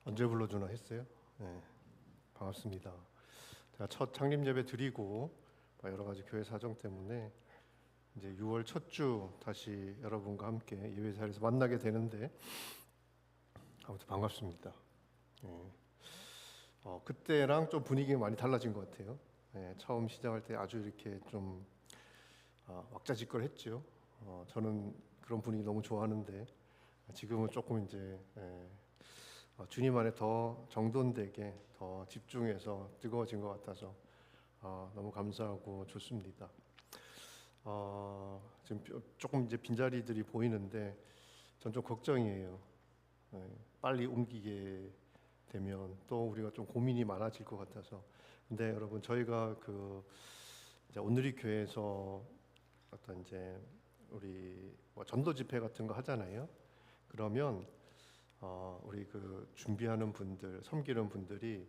언제 불러주나 했어요. 네, 반갑습니다. 제가 첫 창립 예배 드리고 여러 가지 교회 사정 때문에 이제 6월 첫 주 다시 여러분과 함께 예배 자리에서 만나게 되는데 아무튼 반갑습니다. 네, 그때랑 좀 분위기가 많이 달라진 것 같아요. 네, 처음 시작할 때 아주 이렇게 좀 왁자지껄했죠. 저는 그런 분위기 너무 좋아하는데 지금은 조금 이제 주님 안에 더 정돈되게 더 집중해서 뜨거워진 것 같아서 너무 감사하고 좋습니다. 지금 조금 이제 빈자리들이 보이는데 전 좀 걱정이에요. 빨리 옮기게 되면 또 우리가 좀 고민이 많아질 것 같아서. 근데 여러분 저희가 이제 오늘이 교회에서 어떤 이제 우리 전도 집회 같은 거 하잖아요. 그러면 우리 준비하는 분들, 섬기는 분들이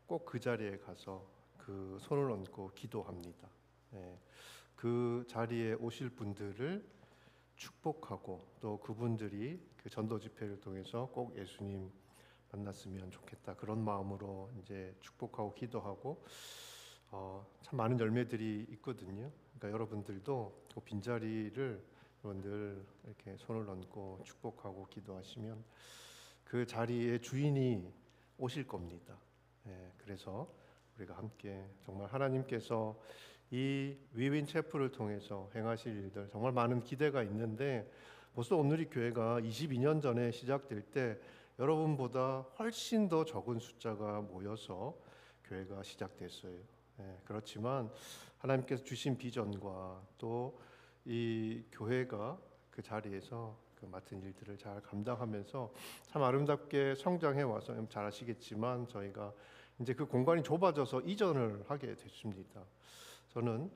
꼭 그 자리에 가서 그 손을 얹고 기도합니다. 그 자리에 오실 분들을 축복하고 또 그분들이 그 전도 집회를 통해서 꼭 예수님 만났으면 좋겠다 그런 마음으로 이제 축복하고 기도하고 참 많은 열매들이 있거든요. 그러니까 여러분들도 그 빈자리를 늘 이렇게 손을 얹고 축복하고 기도하시면 그 자리의 주인이 오실 겁니다. 그래서 우리가 함께 정말 하나님께서 이 위윈 체프를 통해서 행하실 일들 정말 많은 기대가 있는데 벌써 오늘이 교회가 22년 전에 시작될 때 여러분보다 훨씬 더 적은 숫자가 모여서 교회가 시작됐어요. 그렇지만 하나님께서 주신 비전과 또 이 교회가 그 자리에서 그 맡은 일들을 잘 감당하면서 참 아름답게 성장해 와서 잘 아시겠지만 저희가 이제 그 공간이 좁아져서 이전을 하게 됐습니다. 저는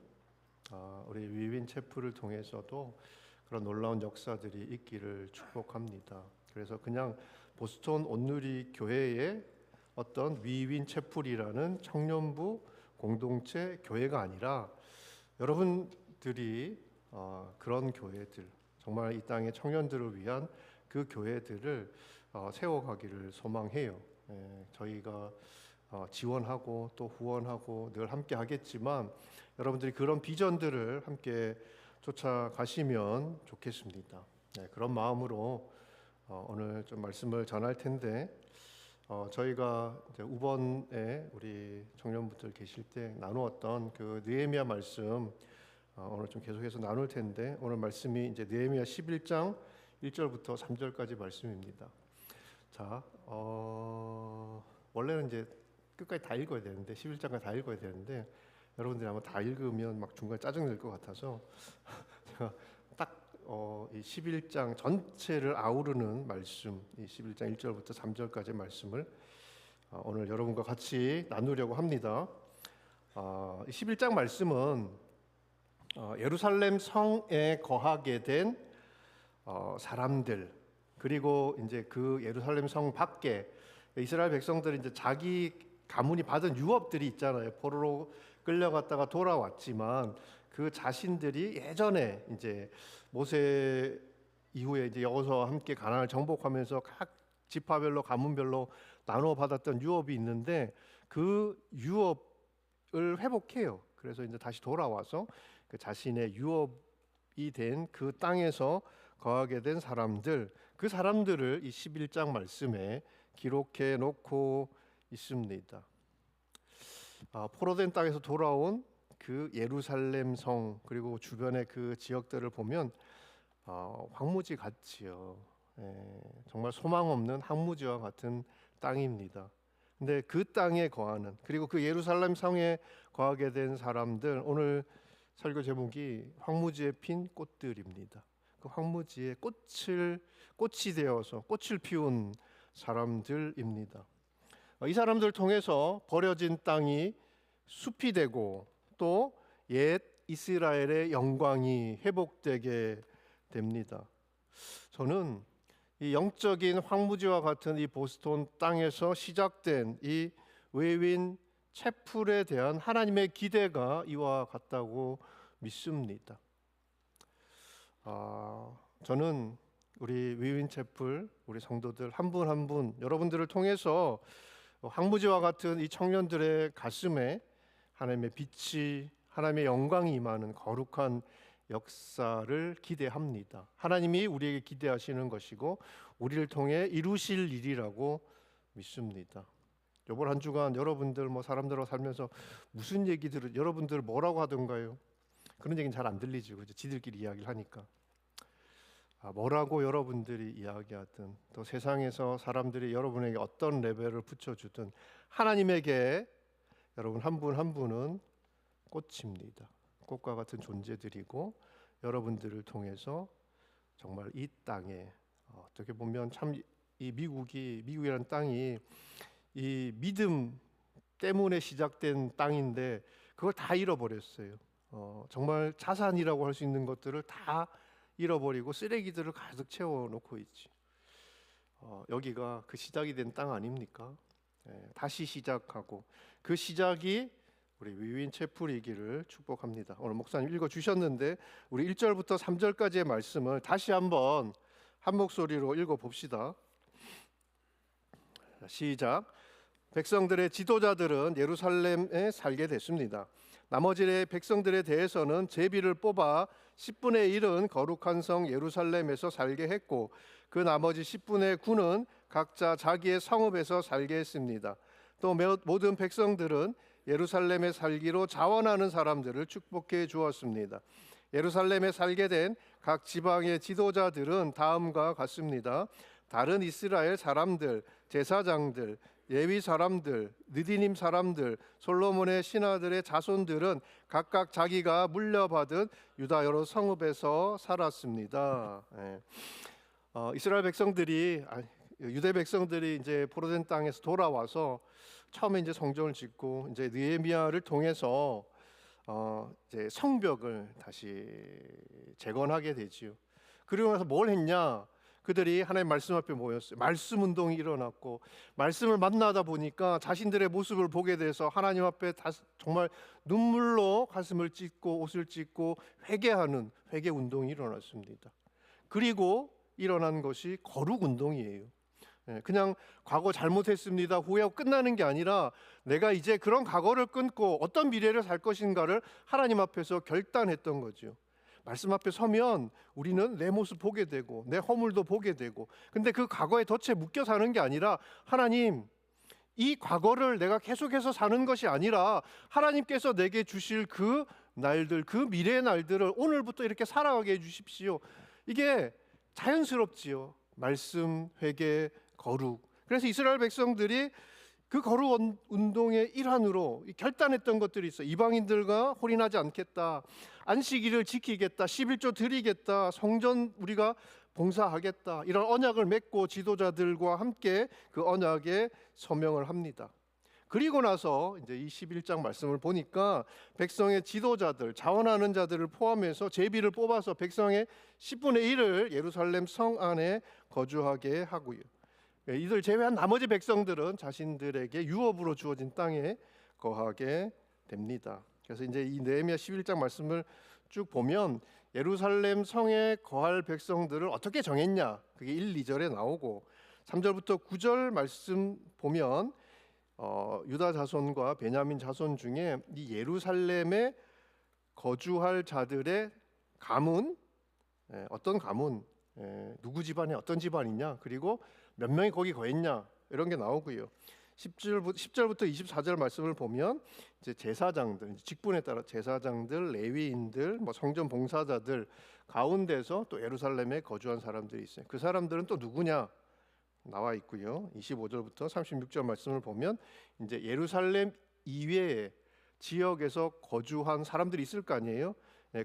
우리 위윈 체프를 통해서도 그런 놀라운 역사들이 있기를 축복합니다. 그래서 그냥 보스턴 온누리 교회의 어떤 위윈 체플이라는 청년부 공동체 교회가 아니라 여러분들이 그런 교회들 정말 이 땅의 청년들을 위한 그 교회들을 세워가기를 소망해요. 저희가 지원하고 또 후원하고 늘 함께 하겠지만 여러분들이 그런 비전들을 함께 쫓아가시면 좋겠습니다. 그런 마음으로 오늘 좀 말씀을 전할 텐데 저희가 이제 우번에 우리 청년분들 계실 때 나누었던 그 느헤미야 말씀 오늘 좀 계속해서 나눌 텐데 오늘 말씀이 이제 느헤미야 11장 1절부터 3절까지 말씀입니다. 자, 원래는 이제 끝까지 다 읽어야 되는데 11장까지 다 읽어야 되는데 여러분들이 아마 다 읽으면 막 중간에 짜증 날 것 같아서 제가 딱 이 11장 전체를 아우르는 말씀, 이 11장 1절부터 3절까지의 말씀을 오늘 여러분과 같이 나누려고 합니다. 11장 말씀은 예루살렘 성에 거하게 된 사람들 그리고 이제 그 예루살렘 성 밖에 이스라엘 백성들이 이제 자기 가문이 받은 유업들이 있잖아요. 포로로 끌려갔다가 돌아왔지만 그 자신들이 예전에 이제 모세 이후에 이제 여호수아와 함께 가나안을 정복하면서 각 지파별로 가문별로 나눠 받았던 유업이 있는데 그 유업을 회복해요. 그래서 이제 다시 돌아와서 그 자신의 유업이 된 그 땅에서 거하게 된 사람들, 그 사람들을 이 11장 말씀에 기록해 놓고 있습니다. 포로된 땅에서 돌아온 그 예루살렘 성 그리고 주변의 그 지역들을 보면 황무지 같지요. 정말 소망 없는 황무지와 같은 땅입니다. 근데 그 땅에 거하는 그리고 그 예루살렘 성에 거하게 된 사람들 오늘 설교 제목이 황무지에 핀 꽃들입니다. 그 황무지에 꽃이 되어서 꽃을 피운 사람들입니다. 이 사람들 통해서 버려진 땅이 숲이 되고 또 옛 이스라엘의 영광이 회복되게 됩니다. 저는 이 영적인 황무지와 같은 이 보스턴 땅에서 시작된 이 외윈 채플에 대한 하나님의 기대가 이와 같다고 믿습니다. 저는 우리 위윈 채플 우리 성도들 한 분 한 분 여러분들을 통해서 황무지와 같은 이 청년들의 가슴에 하나님의 빛이 하나님의 영광이 임하는 거룩한 역사를 기대합니다. 하나님이 우리에게 기대하시는 것이고 우리를 통해 이루실 일이라고 믿습니다. 이번 한 주간 여러분들 사람들하고 살면서 무슨 얘기들을 여러분들 뭐라고 하던가요? 그런 얘기는 잘 안 들리죠. 그죠? 지들끼리 이야기를 하니까. 뭐라고 여러분들이 이야기하든 또 세상에서 사람들이 여러분에게 어떤 레벨을 붙여주든 하나님에게 여러분 한 분 한 분은 꽃입니다. 꽃과 같은 존재들이고 여러분들을 통해서 정말 이 땅에 어떻게 보면 참 이 미국이라는 땅이 이 믿음 때문에 시작된 땅인데 그걸 다 잃어버렸어요. 정말 자산이라고 할 수 있는 것들을 다 잃어버리고 쓰레기들을 가득 채워놓고 있지. 여기가 그 시작이 된 땅 아닙니까? 다시 시작하고 그 시작이 우리 위윈 채플이기를 축복합니다. 오늘 목사님 읽어주셨는데 우리 1절부터 3절까지의 말씀을 다시 한번 한 목소리로 읽어봅시다. 시작. 백성들의 지도자들은 예루살렘에 살게 됐습니다. 나머지 백성들에 대해서는 제비를 뽑아 10분의 1은 거룩한 성 예루살렘에서 살게 했고 그 나머지 10분의 9는 각자 자기의 성읍에서 살게 했습니다. 또 모든 백성들은 예루살렘에 살기로 자원하는 사람들을 축복해 주었습니다. 예루살렘에 살게 된 각 지방의 지도자들은 다음과 같습니다. 다른 이스라엘 사람들, 제사장들, 예위 사람들, 느디님 사람들, 솔로몬의 신하들의 자손들은 각각 자기가 물려받은 유다 여러 성읍에서 살았습니다. 이스라엘 백성들이 유대 백성들이 이제 포로된 땅에서 돌아와서 처음에 이제 성전을 짓고 이제 느헤미야를 통해서 이제 성벽을 다시 재건하게 되지요. 그리고 나서 뭘 했냐? 그들이 하나님 말씀 앞에 모였어요. 말씀 운동이 일어났고 말씀을 만나다 보니까 자신들의 모습을 보게 돼서 하나님 앞에 정말 눈물로 가슴을 찢고 옷을 찢고 회개하는 회개 운동이 일어났습니다. 그리고 일어난 것이 거룩 운동이에요. 그냥 과거 잘못했습니다 후회하고 끝나는 게 아니라 내가 이제 그런 과거를 끊고 어떤 미래를 살 것인가를 하나님 앞에서 결단했던 거죠. 말씀 앞에 서면 우리는 내 모습 보게 되고 내 허물도 보게 되고 근데 그 과거에 덫에 묶여 사는 게 아니라 하나님 이 과거를 내가 계속해서 사는 것이 아니라 하나님께서 내게 주실 그 날들 그 미래의 날들을 오늘부터 이렇게 살아가게 해주십시오. 이게 자연스럽지요. 말씀, 회개, 거룩. 그래서 이스라엘 백성들이 그 거룩 운동의 일환으로 결단했던 것들이 있어요. 이방인들과 혼인하지 않겠다. 안식일을 지키겠다. 11조 드리겠다. 성전 우리가 봉사하겠다. 이런 언약을 맺고 지도자들과 함께 그 언약에 서명을 합니다. 그리고 나서 이제 이 11장 말씀을 보니까 백성의 지도자들, 자원하는 자들을 포함해서 제비를 뽑아서 백성의 10분의 1을 예루살렘 성 안에 거주하게 하고요. 이들 제외한 나머지 백성들은 자신들에게 유업으로 주어진 땅에 거하게 됩니다. 그래서 이제 이 느헤미야 11장 말씀을 쭉 보면 예루살렘 성에 거할 백성들을 어떻게 정했냐? 그게 1, 2절에 나오고 3절부터 9절 말씀 보면 유다 자손과 베냐민 자손 중에 이 예루살렘에 거주할 자들의 가문, 어떤 가문, 누구 집안에 어떤 집안이냐, 그리고 몇 명이 거기 거했냐 이런 게 나오고요. 10절부터 24절 말씀을 보면 이제 제사장들, 직분에 따라 제사장들, 레위인들, 성전 봉사자들 가운데서 또 예루살렘에 거주한 사람들이 있어요. 그 사람들은 또 누구냐 나와 있고요. 25절부터 36절 말씀을 보면 이제 예루살렘 이외의 지역에서 거주한 사람들이 있을 거 아니에요.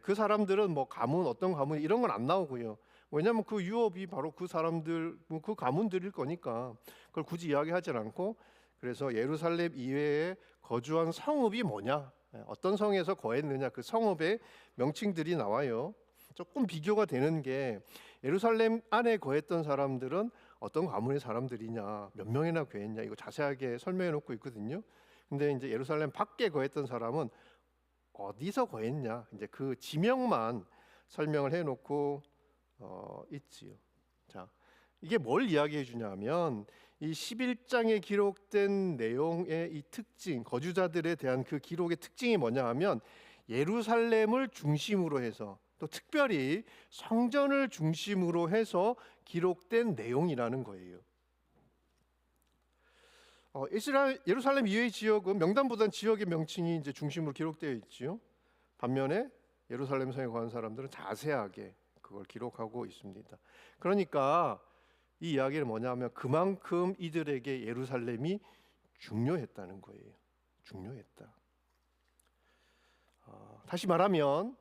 그 사람들은 가문 어떤 가문 이런 건 안 나오고요. 왜냐하면 그 유업이 바로 그 사람들 그 가문들일 거니까 그걸 굳이 이야기하지 않고 그래서 예루살렘 이외에 거주한 성읍이 뭐냐, 어떤 성에서 거했느냐 그 성읍의 명칭들이 나와요. 조금 비교가 되는 게 예루살렘 안에 거했던 사람들은 어떤 가문의 사람들이냐, 몇 명이나 거했냐 이거 자세하게 설명해 놓고 있거든요. 근데 이제 예루살렘 밖에 거했던 사람은 어디서 거했냐 이제 그 지명만 설명을 해 놓고 있지요. 자, 이게 뭘 이야기해 주냐면 이 11장에 기록된 내용의 이 특징, 거주자들에 대한 그 기록의 특징이 뭐냐 하면 예루살렘을 중심으로 해서 또 특별히 성전을 중심으로 해서 기록된 내용이라는 거예요. 예루살렘 이외의 지역은 명단보다는 지역의 명칭이 이제 중심으로 기록되어 있지요. 반면에 예루살렘 성에 거한 사람들은 자세하게 그걸 기록하고 있습니다. 그러니까 이 이야기는 뭐냐면 그만큼 이들에게 예루살렘이 중요했다는 거예요. 중요했다. 다시 말하면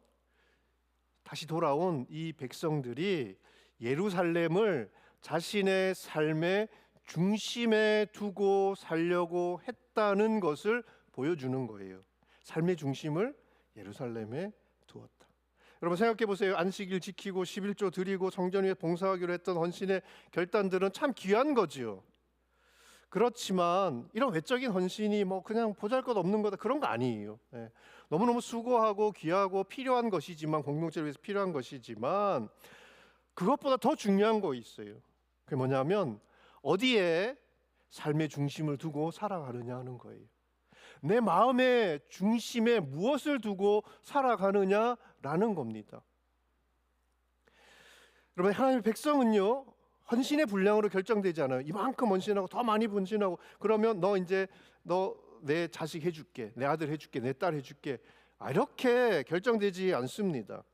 다시 돌아온 이 백성들이 예루살렘을 자신의 삶의 중심에 두고 살려고 했다는 것을 보여주는 거예요. 삶의 중심을 예루살렘에 두었다. 여러분 생각해 보세요. 안식일 지키고 11조 드리고 성전 위에 봉사하기로 했던 헌신의 결단들은 참 귀한 거지요. 그렇지만 이런 외적인 헌신이 뭐 그냥 보잘것없는 거다 그런 거 아니에요. 너무너무 수고하고 귀하고 필요한 것이지만, 공동체를 위해서 필요한 것이지만 그것보다 더 중요한 거 있어요. 그게 뭐냐면 어디에 삶의 중심을 두고 살아가느냐 하는 거예요. 내 마음의 중심에 무엇을 두고 살아가느냐라는 겁니다. 여러분, 하나님의 백성은요 헌신의 분량으로 결정되지 않아요. 이만큼 헌신하고 더 많이 헌신하고 그러면 너 내 자식 해줄게, 내 아들 해줄게, 내 딸 해줄게, 이렇게 결정되지 않습니다.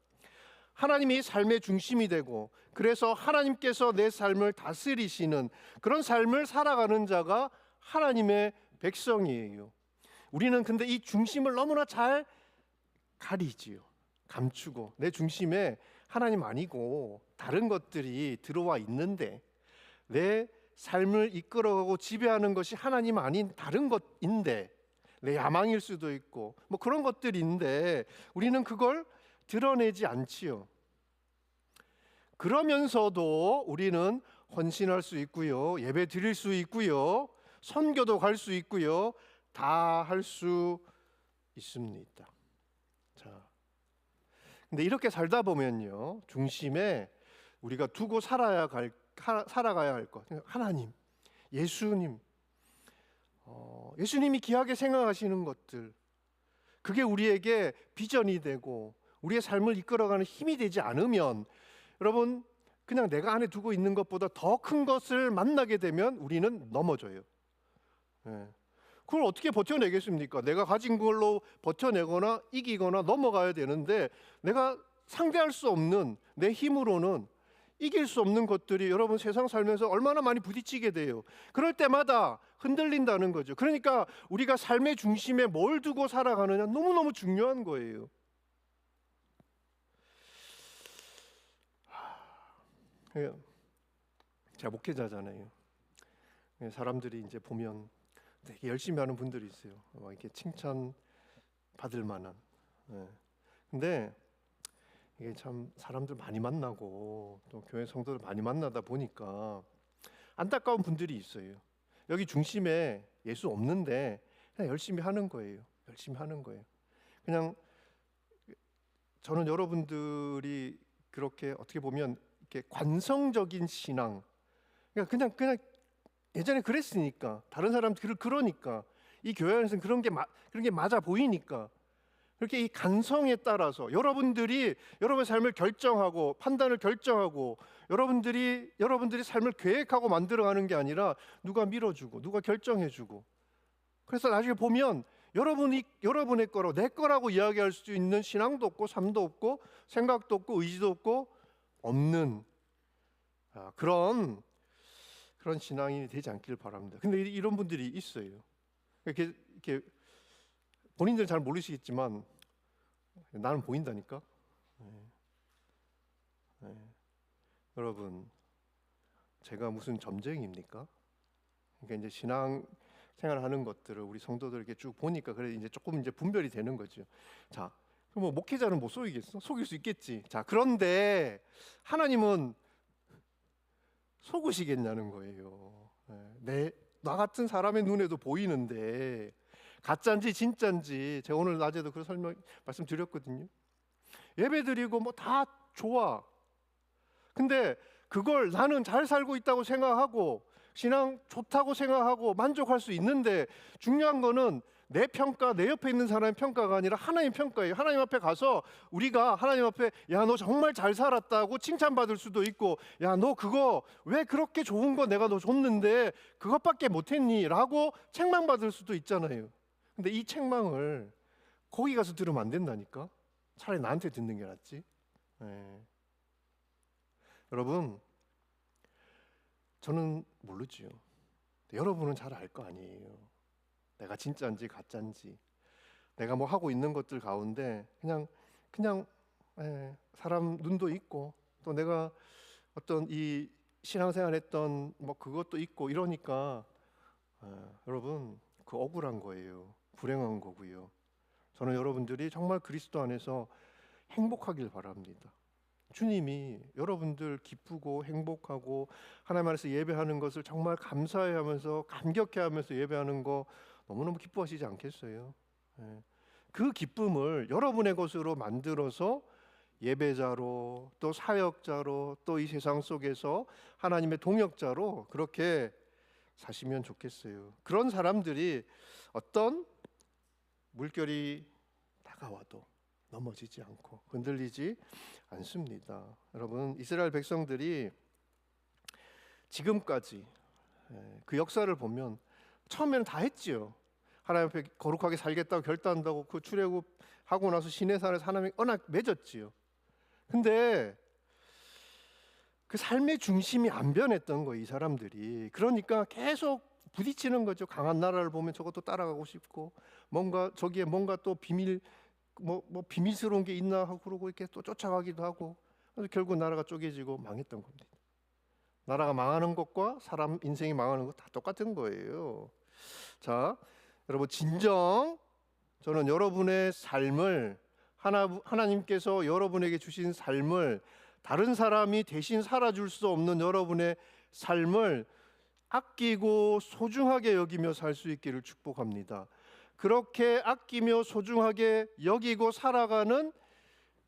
하나님이 삶의 중심이 되고 그래서 하나님께서 내 삶을 다스리시는 그런 삶을 살아가는 자가 하나님의 백성이에요. 우리는 근데 이 중심을 너무나 잘 가리지요. 감추고 내 중심에 하나님 아니고 다른 것들이 들어와 있는데, 내 삶을 이끌어가고 지배하는 것이 하나님 아닌 다른 것인데, 내 야망일 수도 있고 뭐 그런 것들인데 우리는 그걸 드러내지 않지요. 그러면서도 우리는 헌신할 수 있고요, 예배 드릴 수 있고요, 선교도 갈 수 있고요, 다 할 수 있습니다. 자, 근데 이렇게 살다 보면요, 중심에 우리가 두고 살아가야 할 것, 하나님, 예수님, 예수님이 귀하게 생각하시는 것들, 그게 우리에게 비전이 되고 우리의 삶을 이끌어가는 힘이 되지 않으면, 여러분, 그냥 내가 안에 두고 있는 것보다 더 큰 것을 만나게 되면 우리는 넘어져요. 그걸 어떻게 버텨내겠습니까? 내가 가진 걸로 버텨내거나 이기거나 넘어가야 되는데, 내가 상대할 수 없는, 내 힘으로는 이길 수 없는 것들이 여러분 세상 살면서 얼마나 많이 부딪히게 돼요. 그럴 때마다 흔들린다는 거죠. 그러니까 우리가 삶의 중심에 뭘 두고 살아가느냐 너무너무 중요한 거예요. 제가 목회자잖아요. 사람들이 이제 보면 되게 열심히 하는 분들이 있어요. 막 이렇게 칭찬 받을 만한. 근데 이게 참 사람들 많이 만나고 또 교회 성도들 많이 만나다 보니까 안타까운 분들이 있어요. 여기 중심에 예수 없는데 그냥 열심히 하는 거예요. 열심히 하는 거예요. 그냥 저는 여러분들이 그렇게 어떻게 보면 이렇게 관성적인 신앙, 그냥 예전에 그랬으니까, 다른 사람들 그러니까, 이 교회 안에서는 그런 게 맞아 보이니까 그렇게 이 간성에 따라서 여러분들이 여러분의 삶을 결정하고 판단을 결정하고 여러분들이 삶을 계획하고 만들어가는 게 아니라 누가 밀어주고 누가 결정해주고, 그래서 나중에 보면 여러분의 거로 내 거라고 이야기할 수 있는 신앙도 없고 삶도 없고 생각도 없고 의지도 없고 없는 그런 신앙이 되지 않기를 바랍니다. 근데 이런 분들이 있어요. 이렇게 본인들은 잘 모르시겠지만 나는 보인다니까. 여러분, 제가 무슨 점쟁이입니까? 그러니까 이제 신앙 생활하는 것들을 우리 성도들에게 쭉 보니까 그래 이제 조금 이제 분별이 되는 거죠. 자, 그럼 뭐 목회자는 못 속이겠어? 속일 수 있겠지. 자, 그런데 하나님은 속으시겠냐는 거예요. 나 같은 사람의 눈에도 보이는데 가짜인지 진짜인지, 제가 오늘 낮에도 그 말씀드렸거든요. 예배드리고 뭐 다 좋아. 근데 그걸 나는 잘 살고 있다고 생각하고 신앙 좋다고 생각하고 만족할 수 있는데, 중요한 거는 내 평가, 내 옆에 있는 사람의 평가가 아니라 하나님 평가예요. 하나님 앞에 가서 우리가 하나님 앞에 야, 너 정말 잘 살았다고 칭찬받을 수도 있고, 야, 너 그거 왜 그렇게 좋은 거 내가 너 줬는데 그것밖에 못했니? 라고 책망받을 수도 있잖아요. 근데 이 책망을 거기 가서 들으면 안 된다니까. 차라리 나한테 듣는 게 낫지. 네. 여러분, 저는 모르지요. 여러분은 잘 알 거 아니에요. 내가 진짜인지 가짜인지, 내가 뭐 하고 있는 것들 가운데 그냥 사람 눈도 있고, 또 내가 어떤 이 신앙생활했던 뭐 그것도 있고 이러니까 여러분, 그 억울한 거예요. 불행한 거고요. 저는 여러분들이 정말 그리스도 안에서 행복하길 바랍니다. 주님이 여러분들 기쁘고 행복하고 하나님 안에서 예배하는 것을 정말 감사해하면서 감격해하면서 예배하는 거 너무너무 기뻐하시지 않겠어요? 그 기쁨을 여러분의 것으로 만들어서 예배자로, 또 사역자로, 또 이 세상 속에서 하나님의 동역자로 그렇게 사시면 좋겠어요. 그런 사람들이 어떤 물결이 다가와도 넘어지지 않고 흔들리지 않습니다. 여러분, 이스라엘 백성들이 지금까지 그 역사를 보면 처음에는 다 했지요. 하나님 앞에 거룩하게 살겠다고 결단한다고 그 출애굽하고 나서 시내산에서 하나님이 언약 맺었지요. 근데 그 삶의 중심이 안 변했던 거예요, 이 사람들이. 그러니까 계속 부딪히는 거죠. 강한 나라를 보면 저것도 따라가고 싶고, 뭔가 저기에 뭔가 또 비밀 뭐 비밀스러운 게 있나 하고 그러고 이렇게 또 쫓아가기도 하고, 그래서 결국 나라가 쪼개지고 망했던 겁니다. 나라가 망하는 것과 사람 인생이 망하는 것 다 똑같은 거예요. 자, 여러분, 진정 저는 여러분의 삶을 하나님께서 여러분에게 주신 삶을 다른 사람이 대신 살아줄 수 없는 여러분의 삶을 아끼고 소중하게 여기며 살 수 있기를 축복합니다. 그렇게 아끼며 소중하게 여기고 살아가는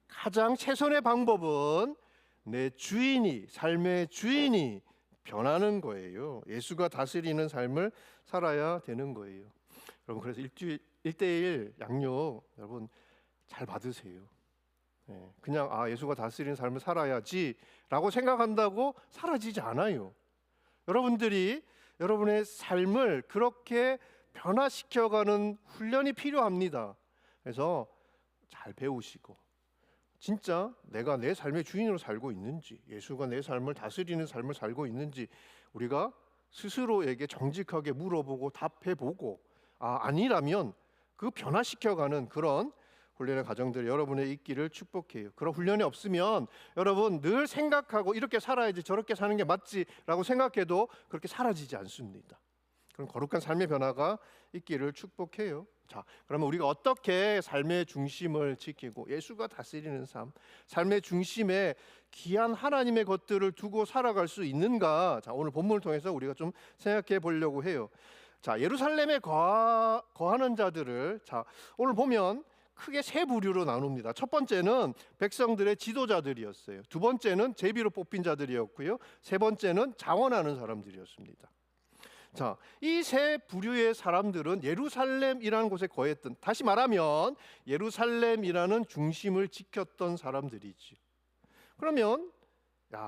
가장 최선의 방법은 내 주인이, 삶의 주인이 변하는 거예요. 예수가 다스리는 삶을 살아야 되는 거예요. 여러분, 그래서 1:1 양육 여러분 잘 받으세요. 그냥 예수가 다스리는 삶을 살아야지라고 생각한다고 사라지지 않아요. 여러분들이 여러분의 삶을 그렇게 변화시켜가는 훈련이 필요합니다. 그래서 잘 배우시고 진짜 내가 내 삶의 주인으로 살고 있는지, 예수가 내 삶을 다스리는 삶을 살고 있는지 우리가 스스로에게 정직하게 물어보고 답해보고, 아니라면 그 변화시켜가는 그런 훈련의 과정들이 여러분의 있기를 축복해요. 그런 훈련이 없으면 여러분 늘 생각하고 이렇게 살아야지, 저렇게 사는 게 맞지라고 생각해도 그렇게 사라지지 않습니다. 그런 거룩한 삶의 변화가 있기를 축복해요. 자, 그러면 우리가 어떻게 삶의 중심을 지키고 예수가 다스리는 삶, 삶의 중심에 귀한 하나님의 것들을 두고 살아갈 수 있는가? 자, 오늘 본문을 통해서 우리가 좀 생각해 보려고 해요. 자, 예루살렘에 거하는 자들을 오늘 보면 크게 세 부류로 나눕니다. 첫 번째는 백성들의 지도자들이었어요. 두 번째는 제비로 뽑힌 자들이었고요. 세 번째는 자원하는 사람들이었습니다. 자, 이 세 부류의 사람들은 예루살렘이라는 곳에 거했던, 다시 말하면 예루살렘이라는 중심을 지켰던 사람들이지. 그러면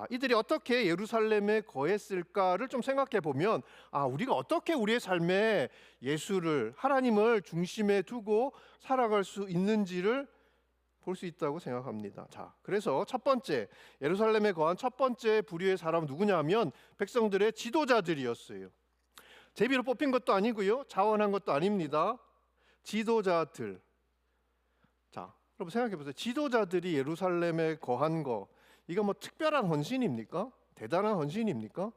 이들이 어떻게 예루살렘에 거했을까를 좀 생각해 보면 우리가 어떻게 우리의 삶에 예수를, 하나님을 중심에 두고 살아갈 수 있는지를 볼 수 있다고 생각합니다. 자, 그래서 첫 번째, 예루살렘에 거한 첫 번째 부류의 사람은 누구냐면 백성들의 지도자들이었어요. 제비로 뽑힌 것도 아니고요, 자원한 것도 아닙니다. 지도자들. 자, 여러분 생각해 보세요. 지도자들이 예루살렘에 거한 거, 이거 뭐 특별한 헌신입니까? 대단한 헌신입니까?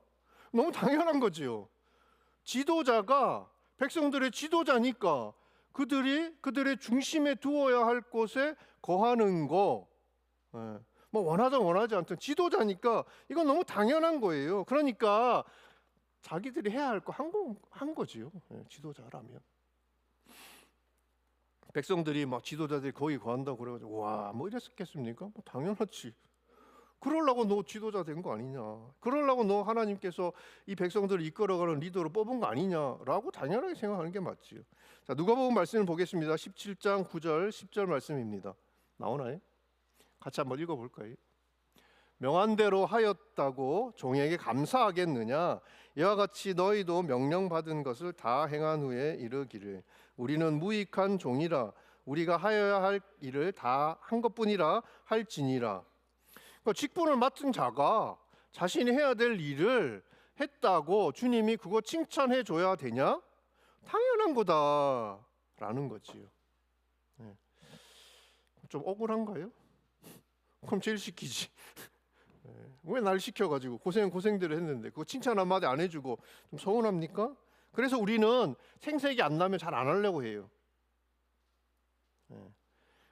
너무 당연한 거지요. 지도자가 백성들의 지도자니까 그들의 중심에 두어야 할 곳에 거하는 거, 뭐 원하든 원하지 않든 지도자니까 이건 너무 당연한 거예요. 그러니까 자기들이 해야 할 거 한 거지요. 지도자라면. 백성들이 막 지도자들이 거기 거한다고 그래가지고 뭐 이랬겠습니까? 뭐 당연하지. 그러려고 너 지도자 된 거 아니냐? 그러려고 너 하나님께서 이 백성들을 이끌어가는 리더로 뽑은 거 아니냐라고 당연하게 생각하는 게 맞지요. 자, 누가복음 말씀을 보겠습니다. 17장 9절 10절 말씀입니다. 나오나요? 같이 한번 읽어볼까요? 명한 대로 하였다고 종에게 감사하겠느냐? 이와 같이 너희도 명령받은 것을 다 행한 후에 이르기를 우리는 무익한 종이라 우리가 하여야 할 일을 다 한 것뿐이라 할지니라. 그러니까 직분을 맡은 자가 자신이 해야 될 일을 했다고 주님이 그거 칭찬해 줘야 되냐? 당연한 거다라는 거지요. 네. 좀 억울한가요? 그럼 제일 시키지. 왜 날 시켜가지고 고생대로 했는데 그거 칭찬 한마디 안 해주고 좀 서운합니까? 그래서 우리는 생색이 안 나면 잘 안 하려고 해요.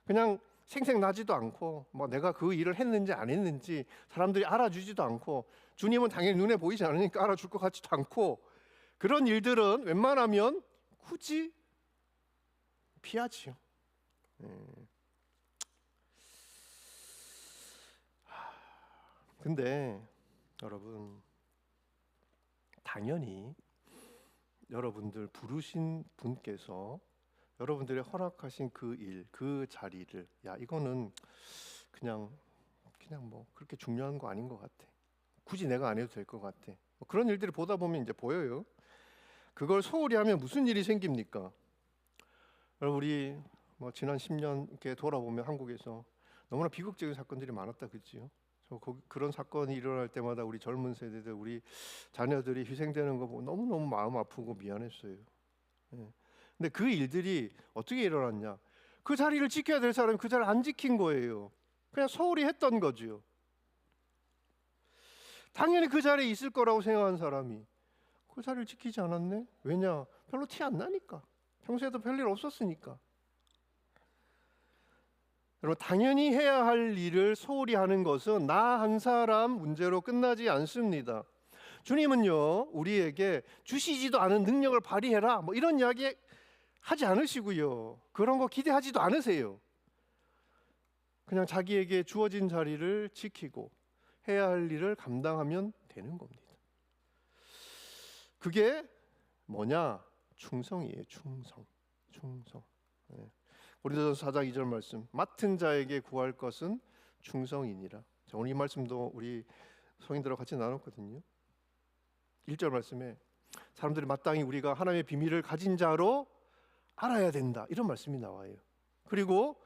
그냥 생색나지도 않고 뭐 내가 그 일을 했는지 안 했는지 사람들이 알아주지도 않고 주님은 당연히 눈에 보이지 않으니까 알아줄 것 같지도 않고 그런 일들은 웬만하면 굳이 피하지요. 근데 여러분 당연히 여러분들 부르신 분께서 여러분들의 허락하신 그 일, 그 자리를 야 이거는 그냥 뭐 그렇게 중요한 거 아닌 것 같아. 굳이 내가 안 해도 될 것 같아. 뭐 그런 일들을 보다 보면 이제 보여요. 그걸 소홀히 하면 무슨 일이 생깁니까? 여러분 우리 뭐 지난 10년 이렇게 돌아보면 한국에서 너무나 비극적인 사건들이 많았다 그지요? 그런 사건이 일어날 때마다 우리 젊은 세대들, 우리 자녀들이 희생되는 거 보고 너무너무 마음 아프고 미안했어요. 근데 그 일들이 어떻게 일어났냐? 그 자리를 지켜야 될 사람이 그 자리를 안 지킨 거예요. 그냥 소홀히 했던 거죠. 당연히 그 자리에 있을 거라고 생각한 사람이 그 자리를 지키지 않았네? 왜냐? 별로 티 안 나니까. 평소에도 별일 없었으니까. 여러분 당연히 해야 할 일을 소홀히 하는 것은 나 한 사람 문제로 끝나지 않습니다. 주님은요 우리에게 주시지도 않은 능력을 발휘해라 뭐 이런 이야기 하지 않으시고요. 그런 거 기대하지도 않으세요. 그냥 자기에게 주어진 자리를 지키고 해야 할 일을 감당하면 되는 겁니다. 그게 뭐냐? 충성이에요. 충성. 고린도전서 4장 2절 말씀 맡은 자에게 구할 것은 충성이니라. 오늘 이 말씀도 우리 성인들하고 같이 나눴거든요. 1절 말씀에 사람들이 마땅히 우리가 하나님의 비밀을 가진 자로 알아야 된다 이런 말씀이 나와요. 그리고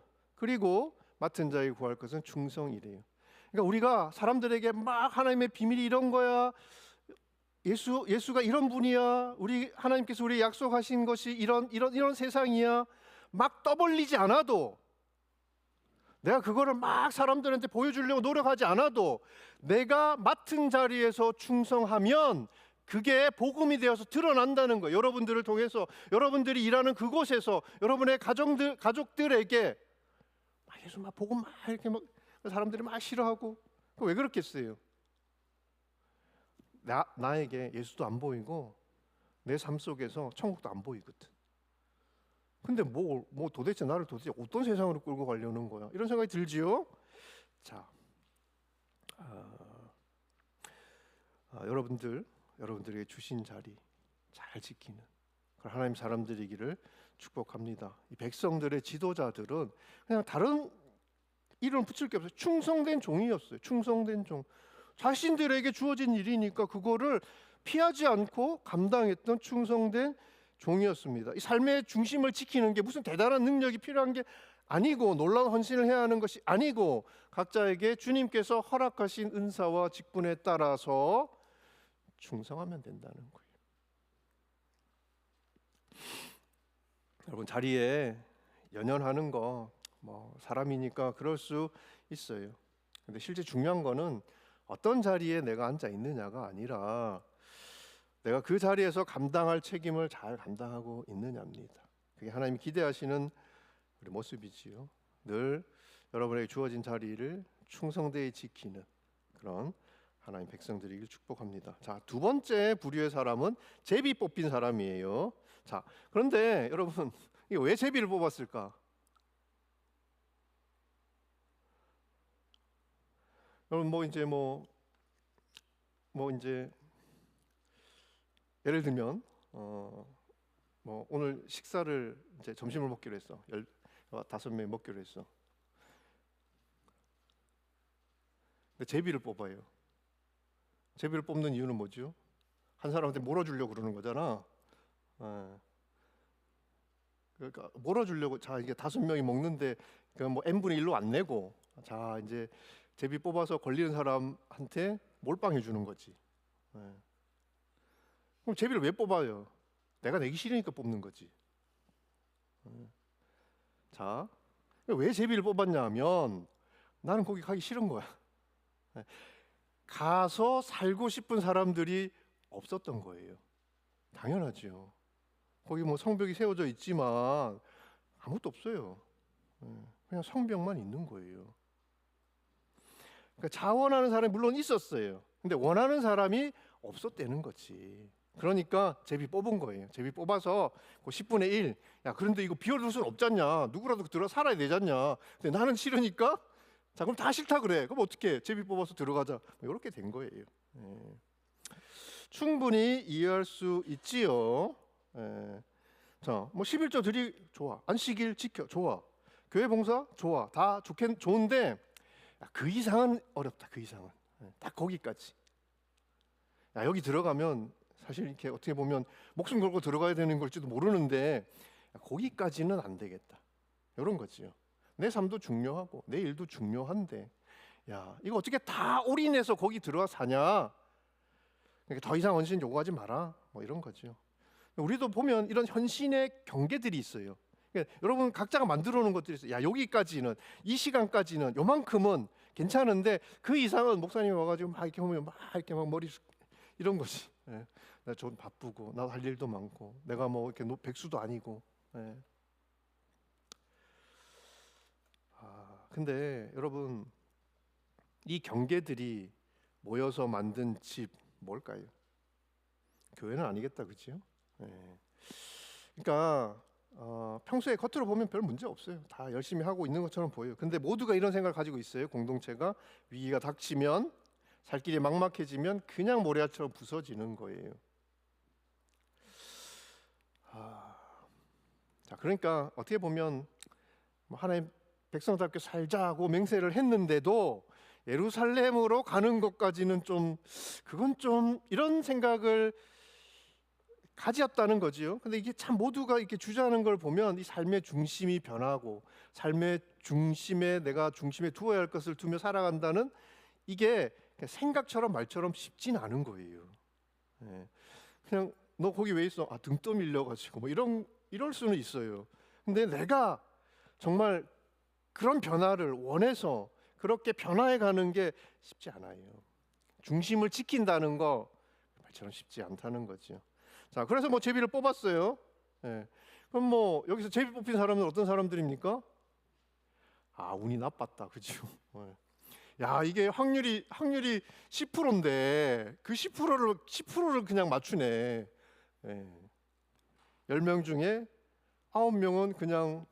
맡은 자에게 구할 것은 충성이래요. 그러니까 우리가 사람들에게 막 하나님의 비밀이 이런 거야, 예수가 이런 분이야, 우리 하나님께서 우리 약속하신 것이 이런 세상이야 막 떠벌리지 않아도, 내가 그거를 막 사람들한테 보여주려고 노력하지 않아도 내가 맡은 자리에서 충성하면 그게 복음이 되어서 드러난다는 거예요. 여러분들을 통해서, 여러분들이 일하는 그곳에서 여러분의 가족들에게 예수 막 복음 막 이렇게 막 사람들이 막 싫어하고, 왜 그렇겠어요? 나에게 예수도 안 보이고 내 삶 속에서 천국도 안 보이거든. 근데 뭐 도대체 나를 어떤 세상으로 끌고 가려는 거야? 이런 생각이 들지요. 자, 여러분들에게 주신 자리 잘 지키는 그런 하나님 사람들이기를 축복합니다. 이 백성들의 지도자들은 그냥 다른 이름 붙일 게 없어요. 충성된 종이었어요. 충성된 종. 자신들에게 주어진 일이니까 그거를 피하지 않고 감당했던 충성된 종이었습니다. 이 삶의 중심을 지키는 게 무슨 대단한 능력이 필요한 게 아니고 놀라운 헌신을 해야 하는 것이 아니고 각자에게 주님께서 허락하신 은사와 직분에 따라서 충성하면 된다는 거예요. 여러분 자리에 연연하는 거 뭐 사람이니까 그럴 수 있어요. 근데 실제 중요한 거는 어떤 자리에 내가 앉아 있느냐가 아니라 내가 그 자리에서 감당할 책임을 잘 감당하고 있느냐입니다. 그게 하나님이 기대하시는 우리 모습이지요. 늘 여러분에게 주어진 자리를 충성되이 지키는 그런 하나님 백성들이길 축복합니다. 자, 두 번째 부류의 사람은 제비 뽑힌 사람이에요. 자, 그런데 여러분 이게 왜 제비를 뽑았을까? 여러분 뭐 이제 예를 들면 뭐 오늘 식사를 이제 점심을 먹기로 했어. 15명이 먹기로 했어. 근데 제비를 뽑아요. 제비를 뽑는 이유는 뭐죠? 한 사람한테 몰아주려고 그러는 거잖아. 예. 그러니까 몰아주려고. 자, 이게 5명이 먹는데 뭐 n분의 1로 안 내고, 자 이제 제비 뽑아서 걸리는 사람한테 몰빵해 주는 거지. 예. 그럼 제비를 왜 뽑아요? 내가 내기 싫으니까 뽑는 거지. 예. 자, 왜 제비를 뽑았냐면 나는 거기 가기 싫은 거야. 예. 가서 살고 싶은 사람들이 없었던 거예요. 당연하죠. 거기 뭐 성벽이 세워져 있지만 아무것도 없어요. 그냥 성벽만 있는 거예요. 그러니까 자원하는 사람이 물론 있었어요. 근데 원하는 사람이 없었다는 거지. 그러니까 제비 뽑은 거예요. 제비 뽑아서 그 10분의 1. 야, 그런데 이거 비워둘 수는 없잖냐. 누구라도 들어 살아야 되잖냐. 근데 나는 싫으니까, 자 그럼 다 싫다 그래. 그럼 어떻게? 제비 뽑아서 들어가자. 뭐 이렇게 된 거예요. 충분히 이해할 수 있지요. 자, 뭐 11조 드리 좋아. 안식일 지켜 좋아. 교회 봉사 좋아. 다 좋은데 그 이상은 어렵다. 그 이상은 딱 거기까지. 야, 여기 들어가면 사실 이렇게 어떻게 보면 목숨 걸고 들어가야 되는 걸지도 모르는데 거기까지는 안 되겠다. 이런 거지요. 내 삶도 중요하고 내 일도 중요한데, 야 이거 어떻게 다 올인해서 거기 들어가 사냐? 그러니까 더 이상 헌신 요구하지 마라. 뭐 이런 거죠. 우리도 보면 이런 헌신의 경계들이 있어요. 그러니까 여러분 각자가 만들어 놓은 것들이 있어요. 야 여기까지는, 이 시간까지는, 요만큼은 괜찮은데 그 이상은 목사님이 와가지고 막 이렇게 보면 막 이렇게 막 머리 이런 거지. 예. 나 좀 바쁘고 나도 할 일도 많고 내가 뭐 이렇게 백수도 아니고. 예. 근데 여러분 이 경계들이 모여서 만든 집 뭘까요? 교회는 아니겠다, 그렇죠? 예. 그러니까 평소에 겉으로 보면 별 문제 없어요. 다 열심히 하고 있는 것처럼 보여요. 근데 모두가 이런 생각을 가지고 있어요. 공동체가 위기가 닥치면, 살 길이 막막해지면 그냥 모래알처럼 부서지는 거예요. 자, 그러니까 어떻게 보면 뭐 하나님 백성답게 살자고 맹세를 했는데도 예루살렘으로 가는 것까지는 좀, 그건 좀 이런 생각을 가지었다는 거지요. 근데 이게 참 모두가 이렇게 주장하는 걸 보면 이 삶의 중심이 변하고 삶의 중심에 내가 중심에 두어야 할 것을 두며 살아간다는, 이게 생각처럼 말처럼 쉽진 않은 거예요. 그냥 너 거기 왜 있어? 등 떠밀려 가지고 뭐 이럴 수는 있어요. 근데 내가 정말 그런 변화를 원해서 그렇게 변화해 가는 게 쉽지 않아요. 중심을 지킨다는 거 말처럼 쉽지 않다는 거죠. 자, 그래서 뭐 제비를 뽑았어요. 그럼 뭐 여기서 제비 뽑힌 사람은 어떤 사람들입니까? 운이 나빴다, 그죠? 야, 이게 확률이 10%인데 그 10%를 그냥 맞추네. 10명 중에 9명은 그냥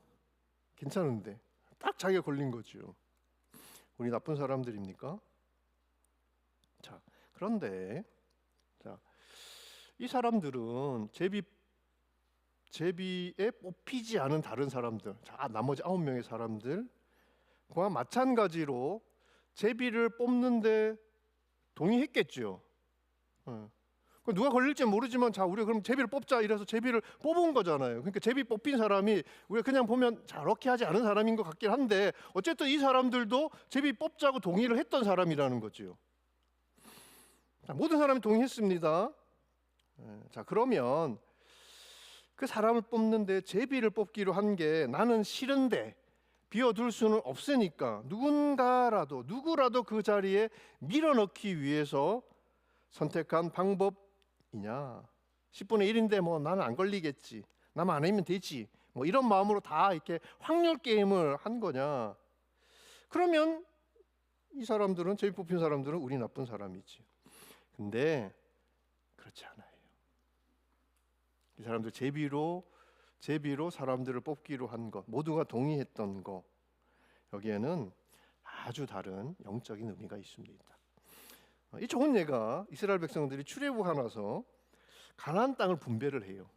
괜찮은데 딱 자기가 걸린 거죠. 운이 나쁜 사람들입니까? 자, 그런데 이 사람들은 제비에 뽑히지 않은 다른 사람들, 자 나머지 9명의 사람들과 마찬가지로 제비를 뽑는데 동의했겠죠. 누가 걸릴지 모르지만 자 우리가 그럼 제비를 뽑자 이래서 제비를 뽑은 거잖아요. 그러니까 제비 뽑힌 사람이 우리가 그냥 보면 자 럭키하지 않은 사람인 것 같긴 한데 어쨌든 이 사람들도 제비 뽑자고 동의를 했던 사람이라는 거죠. 자, 모든 사람이 동의했습니다. 자, 그러면 그 사람을 뽑는데 제비를 뽑기로 한 게 나는 싫은데 비워둘 수는 없으니까 누구라도 그 자리에 밀어넣기 위해서 선택한 방법이냐? 10분의 1인데 뭐 나는 안 걸리겠지, 나만 안 하면 되지, 뭐 이런 마음으로 다 이렇게 확률 게임을 한 거냐? 그러면 이 사람들은, 제비 뽑힌 사람들은 운이 나쁜 사람이지. 근데 그렇지 않아요. 이 사람들 제비로 사람들을 뽑기로 한 것, 모두가 동의했던 것, 여기에는 아주 다른 영적인 의미가 있습니다. 이 좋은 예가 이스라엘 백성들이 출애굽하고 나서 가나안 땅을 분배를 해요.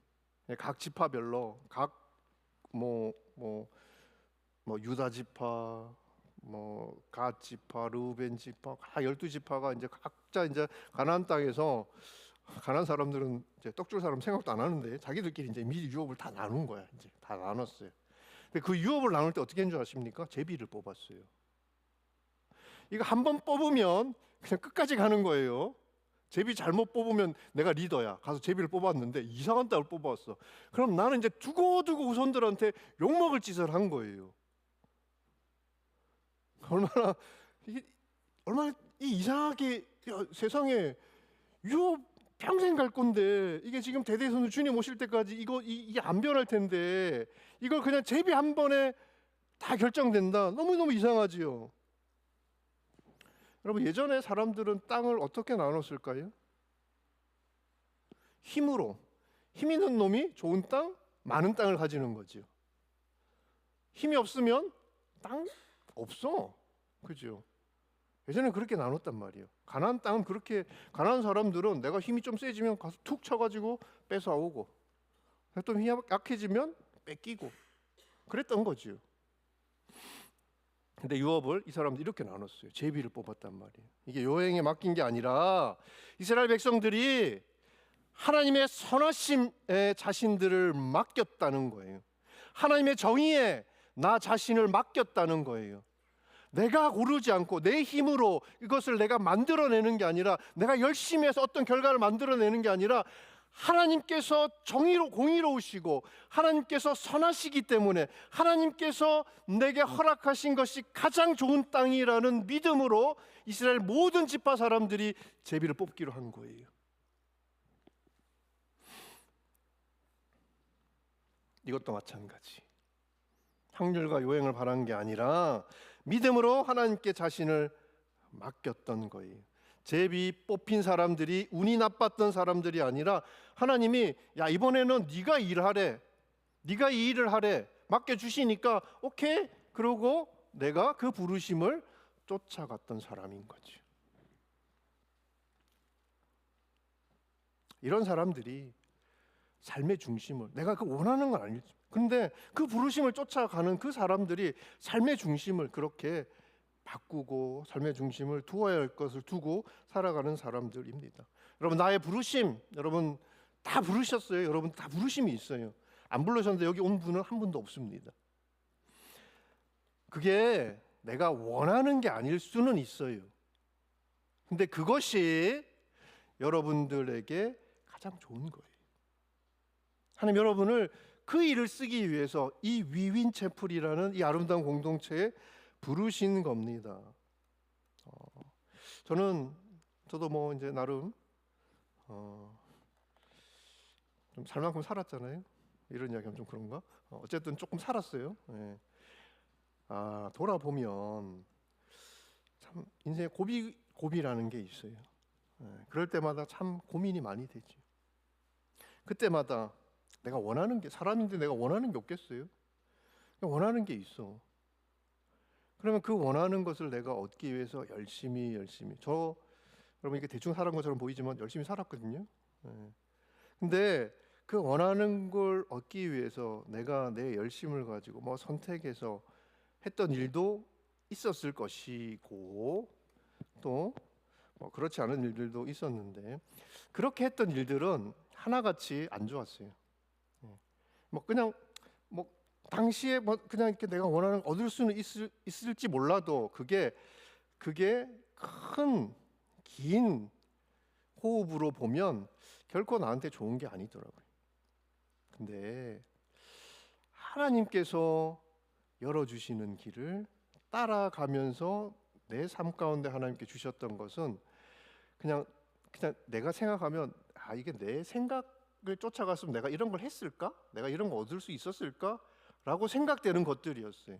각 지파별로 유다 지파, 갓 지파, 르우벤 지파, 12지파가 이제 각자 이제 가나안 땅에서, 가나안 사람들은 이제 떡줄 사람 생각도 안 하는데 자기들끼리 이제 미리 유업을 다 나눈 거야. 이제 다 나눴어요. 근데 그 유업을 나눌 때 어떻게 했는 줄 아십니까? 제비를 뽑았어요. 이거 한 번 뽑으면 그냥 끝까지 가는 거예요. 제비 잘못 뽑으면 내가 리더야. 가서 제비를 뽑았는데 이상한 땅을 뽑았어. 그럼 나는 이제 두고두고 후손들한테 욕먹을 짓을 한 거예요. 얼마나 이상하게, 세상에 유업 평생 갈 건데 이게 지금 대대손손 주님 오실 때까지 이게 안 변할 텐데 이걸 그냥 제비 한 번에 다 결정된다. 너무너무 이상하지요. 여러분, 예전에 사람들은 땅을 어떻게 나눴을까요? 힘으로. 힘 있는 놈이 좋은 땅, 많은 땅을 가지는 거죠. 힘이 없으면 땅 없어. 그죠? 예전에 그렇게 나눴단 말이에요. 가나안 땅은 그렇게, 가나안 사람들은 내가 힘이 좀 세지면 가서 툭 쳐가지고 뺏어오고, 또 힘이 약해지면 뺏기고 그랬던 거죠. 근데 유업을 이 사람들이 이렇게 나눴어요. 제비를 뽑았단 말이에요. 이게 여행에 맡긴 게 아니라 이스라엘 백성들이 하나님의 선하심에 자신들을 맡겼다는 거예요. 하나님의 정의에 나 자신을 맡겼다는 거예요. 내가 고르지 않고 내 힘으로 이것을 내가 만들어내는 게 아니라, 내가 열심히 해서 어떤 결과를 만들어내는 게 아니라, 하나님께서 공의로우시고 하나님께서 선하시기 때문에 하나님께서 내게 허락하신 것이 가장 좋은 땅이라는 믿음으로 이스라엘 모든 지파 사람들이 제비를 뽑기로 한 거예요. 이것도 마찬가지. 확률과 요행을 바란 게 아니라 믿음으로 하나님께 자신을 맡겼던 거예요. 제비 뽑힌 사람들이 운이 나빴던 사람들이 아니라 하나님이, 야, 이번에는 네가 일하래, 네가 이 일을 하래 맡겨주시니까 오케이, 그러고 내가 그 부르심을 쫓아갔던 사람인 거죠. 이런 사람들이 삶의 중심을, 내가 그 원하는 건 아니지, 근데 그 부르심을 쫓아가는 그 사람들이 삶의 중심을 그렇게 바꾸고 삶의 중심을 두어야 할 것을 두고 살아가는 사람들입니다. 여러분, 나의 부르심, 여러분 다 부르셨어요. 여러분 다 부르심이 있어요. 안 부르셨는데 여기 온 분은 한 분도 없습니다. 그게 내가 원하는 게 아닐 수는 있어요. 근데 그것이 여러분들에게 가장 좋은 거예요. 하나님 여러분을 그 일을 쓰기 위해서 이 위윈 채플이라는 이 아름다운 공동체에 부르신 겁니다. 저도 이제 나름 좀 살 만큼 살았잖아요. 이런 이야기하면 좀 그런가? 어쨌든 조금 살았어요. 예. 돌아보면 참 인생에 고비라는 게 있어요. 예. 그럴 때마다 참 고민이 많이 되지. 그때마다 내가 원하는 게, 사람인데 내가 원하는 게 없겠어요? 원하는 게 있어. 그러면 그 원하는 것을 내가 얻기 위해서 열심히 여러분 이게 대충 살은 것처럼 보이지만 열심히 살았거든요. 근데 그 원하는 걸 얻기 위해서 내가 내 열심을 가지고 선택해서 했던 일도 있었을 것이고, 또 그렇지 않은 일들도 있었는데, 그렇게 했던 일들은 하나같이 안 좋았어요. 그냥 당시에 그냥 이렇게 내가 원하는 걸 얻을 수는 있을지 몰라도 그게 긴 호흡으로 보면 결코 나한테 좋은 게 아니더라고요. 근데 하나님께서 열어주시는 길을 따라가면서 내 삶 가운데 하나님께 주셨던 것은 그냥 내가 생각하면, 이게 내 생각을 쫓아갔으면 내가 이런 걸 했을까? 내가 이런 거 얻을 수 있었을까? 라고 생각되는 것들이었어요.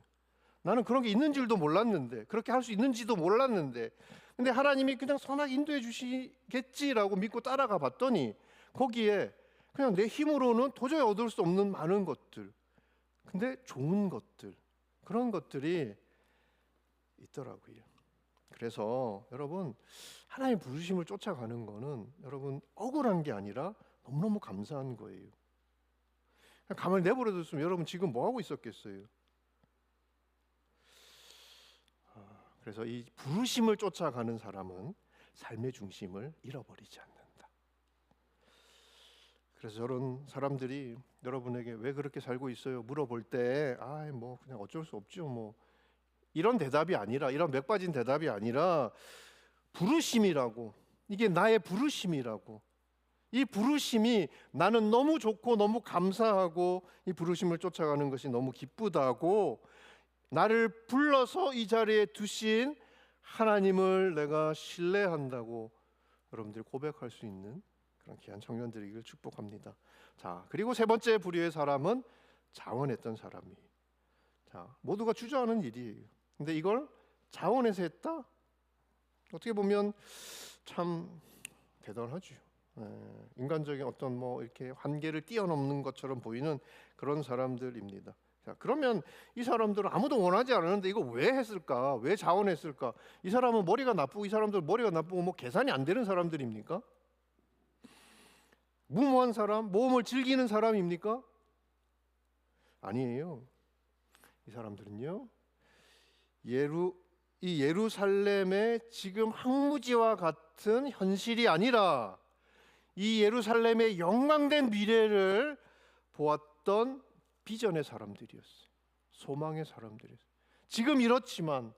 나는 그런 게 있는 줄도 몰랐는데, 그렇게 할 수 있는지도 몰랐는데, 근데 하나님이 그냥 선하게 인도해 주시겠지라고 믿고 따라가 봤더니 거기에 그냥 내 힘으로는 도저히 얻을 수 없는 많은 것들, 근데 좋은 것들, 그런 것들이 있더라고요. 그래서 여러분, 하나님의 부르심을 쫓아가는 거는 여러분 억울한 게 아니라 너무너무 감사한 거예요. 그냥 가만히 내버려 뒀으면 여러분 지금 뭐 하고 있었겠어요? 그래서 이 부르심을 쫓아가는 사람은 삶의 중심을 잃어버리지 않는다. 그래서 저런 사람들이 여러분에게 왜 그렇게 살고 있어요? 물어볼 때 뭐 그냥 어쩔 수 없죠. 뭐 이런 대답이 아니라, 이런 맥 빠진 대답이 아니라 부르심이라고, 이게 나의 부르심이라고, 이 부르심이 나는 너무 좋고 너무 감사하고 이 부르심을 쫓아가는 것이 너무 기쁘다고, 나를 불러서 이 자리에 두신 하나님을 내가 신뢰한다고 여러분들이 고백할 수 있는 그런 귀한 청년들이길 축복합니다. 자, 그리고 세 번째 부류의 사람은 자원했던 사람이. 자, 모두가 주저하는 일이에요. 근데 이걸 자원해서 했다? 어떻게 보면 참 대단하죠. 인간적인 어떤 뭐 이렇게 한계를 뛰어넘는 것처럼 보이는 그런 사람들입니다. 자, 그러면 이 사람들은 아무도 원하지 않았는데 이거 왜 했을까? 왜 자원했을까? 이 사람은 머리가 나쁘고 이 사람들은 머리가 나쁘고 뭐 계산이 안 되는 사람들입니까? 무모한 사람, 모험을 즐기는 사람입니까? 아니에요. 이 사람들은요, 이 예루살렘의 지금 황무지와 같은 현실이 아니라 이 예루살렘의 영광된 미래를 보았던 비전의 사람들이었어요. 소망의 사람들이었어요. 지금 이렇지만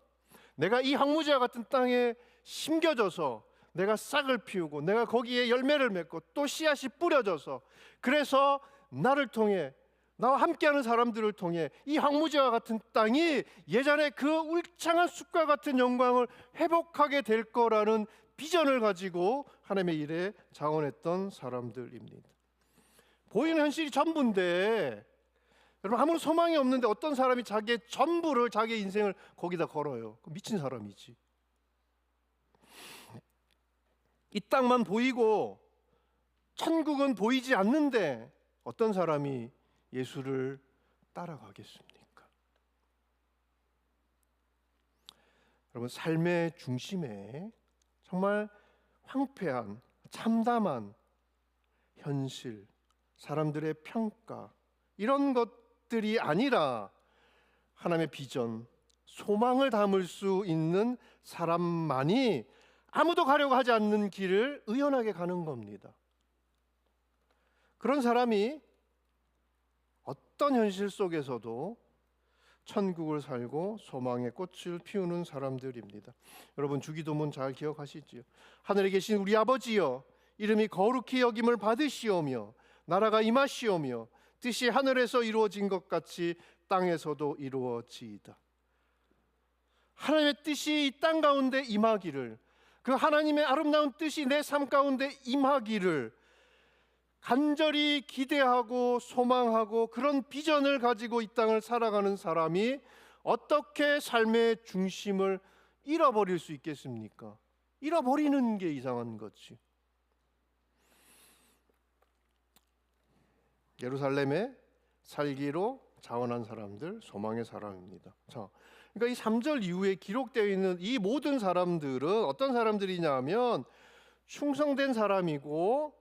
내가 이 황무지와 같은 땅에 심겨져서 내가 싹을 피우고 내가 거기에 열매를 맺고 또 씨앗이 뿌려져서, 그래서 나를 통해, 나와 함께하는 사람들을 통해 이 황무지와 같은 땅이 예전에 그 울창한 숲과 같은 영광을 회복하게 될 거라는 비전을 가지고 하나님의 일에 자원했던 사람들입니다. 보이는 현실이 전부인데, 여러분 아무런 소망이 없는데 어떤 사람이 자기의 전부를, 자기의 인생을 거기다 걸어요? 미친 사람이지. 이 땅만 보이고 천국은 보이지 않는데 어떤 사람이 예수를 따라가겠습니까? 여러분, 삶의 중심에 정말 황폐한, 참담한 현실, 사람들의 평가, 이런 것들이 아니라 하나님의 비전, 소망을 담을 수 있는 사람만이 아무도 가려고 하지 않는 길을 의연하게 가는 겁니다. 그런 사람이 어떤 현실 속에서도 천국을 살고 소망의 꽃을 피우는 사람들입니다. 여러분, 주기도문 잘 기억하시지요? 하늘에 계신 우리 아버지여, 이름이 거룩히 여김을 받으시오며 나라가 임하시오며 뜻이 하늘에서 이루어진 것 같이 땅에서도 이루어지이다. 하나님의 뜻이 이 땅 가운데 임하기를, 그 하나님의 아름다운 뜻이 내 삶 가운데 임하기를 간절히 기대하고 소망하고 그런 비전을 가지고 이 땅을 살아가는 사람이 어떻게 삶의 중심을 잃어버릴 수 있겠습니까? 잃어버리는 게 이상한 거지. 예루살렘에 살기로 자원한 사람들, 소망의 사람입니다. 자, 그러니까 이 3절 이후에 기록되어 있는 이 모든 사람들은 어떤 사람들이냐 하면 충성된 사람이고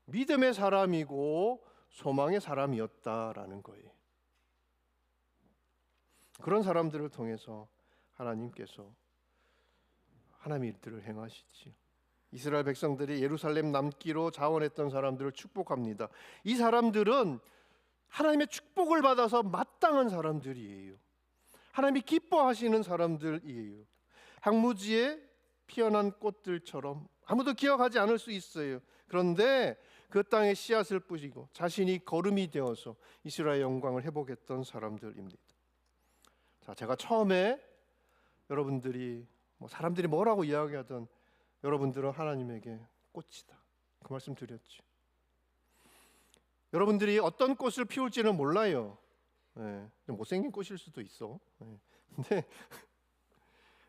믿음의 사람이고 소망의 사람이었다라는 거예요. 그런 사람들을 통해서 하나님께서 하나님의 일들을 행하시지요. 이스라엘 백성들이 예루살렘 남기로 자원했던 사람들을 축복합니다. 이 사람들은 하나님의 축복을 받아서 마땅한 사람들이에요. 하나님이 기뻐하시는 사람들이에요. 황무지에 피어난 꽃들처럼 아무도 기억하지 않을 수 있어요. 그런데 그 땅에 씨앗을 뿌리고 자신이 거름이 되어서 이스라엘 영광을 회복했던 사람들입니다. 자, 제가 처음에 여러분들이 사람들이 뭐라고 이야기하던 여러분들은 하나님에게 꽃이다, 그 말씀 드렸죠. 여러분들이 어떤 꽃을 피울지는 몰라요. 못생긴 꽃일 수도 있어. 근데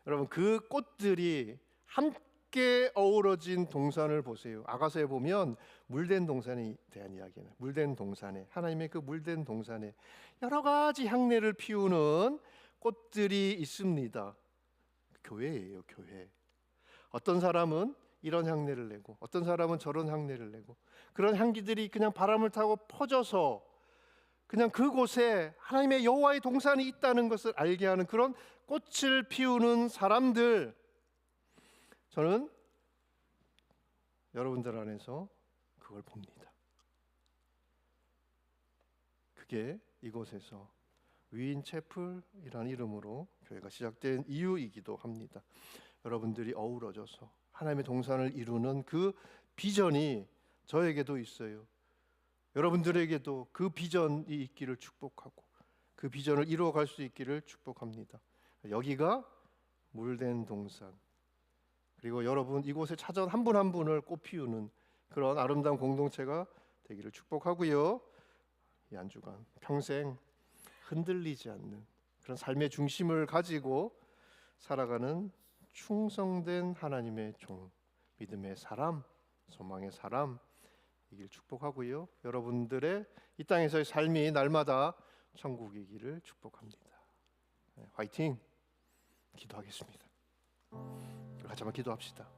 여러분, 그 꽃들이 함께 어우러진 동산을 보세요. 아가서에 보면 물된 동산에 대한 이야기는, 물된 동산에, 하나님의 그 물된 동산에 여러 가지 향내를 피우는 꽃들이 있습니다. 교회예요, 교회. 어떤 사람은 이런 향내를 내고 어떤 사람은 저런 향내를 내고 그런 향기들이 그냥 바람을 타고 퍼져서 그냥 그곳에 하나님의 여호와의 동산이 있다는 것을 알게 하는 그런 꽃을 피우는 사람들, 저는 여러분들 안에서 그걸 봅니다. 그게 이곳에서 위인채플이라는 이름으로 교회가 시작된 이유이기도 합니다. 여러분들이 어우러져서 하나님의 동산을 이루는 그 비전이 저에게도 있어요. 여러분들에게도 그 비전이 있기를 축복하고 그 비전을 이루어갈 수 있기를 축복합니다. 여기가 물된 동산, 그리고 여러분 이곳에 찾아온 한 분 한 분을 꽃피우는 그런 아름다운 공동체가 되기를 축복하고요. 이 한 주간 평생 흔들리지 않는 그런 삶의 중심을 가지고 살아가는 충성된 하나님의 종, 믿음의 사람, 소망의 사람이길 축복하고요. 여러분들의 이 땅에서의 삶이 날마다 천국이기를 축복합니다. 화이팅! 기도하겠습니다. 같이 한번 기도합시다.